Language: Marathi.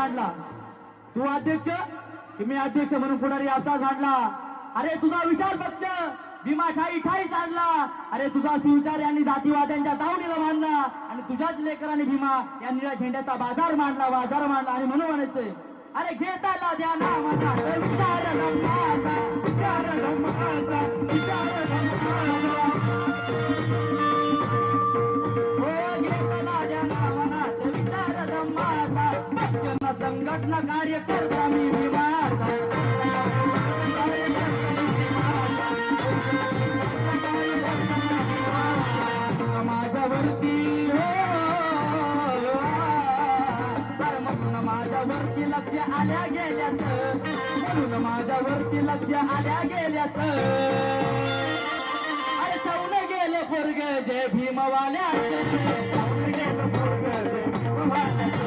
मांडला. तू अध्यक्ष की मी अध्यक्ष म्हणून पुढारी असाच मांडला. अरे तुझा विशाल पक्ष भीमा ठाई ठाईच आणला. अरे तुझा शिवचार यांनी जातीवाद्यांच्या तावडीला मांडला आणि तुझ्याच लेकरांनी भीमा या निळ्या झेंड्याचा बाजार मांडला आणि म्हणून म्हणायचंय अरे घेताला द्या ना माझा विचार रमाचा, विचार रमाचा, विचार रमाचा. हो घेताला द्या ना मनात विचार रमाचा, पक्षांना संघटना कार्यकर्ता मी भीमाचा. माझ्यावरती माझ्यावरती लक्ष आल्या गेल्याच, म्हणून माझ्यावरती लक्ष आल्या गेल्याच. अरे चौन गेलं पोरग जय भीमवाल्याच, चौन गेलं पोरग जय भीमवाल्याच.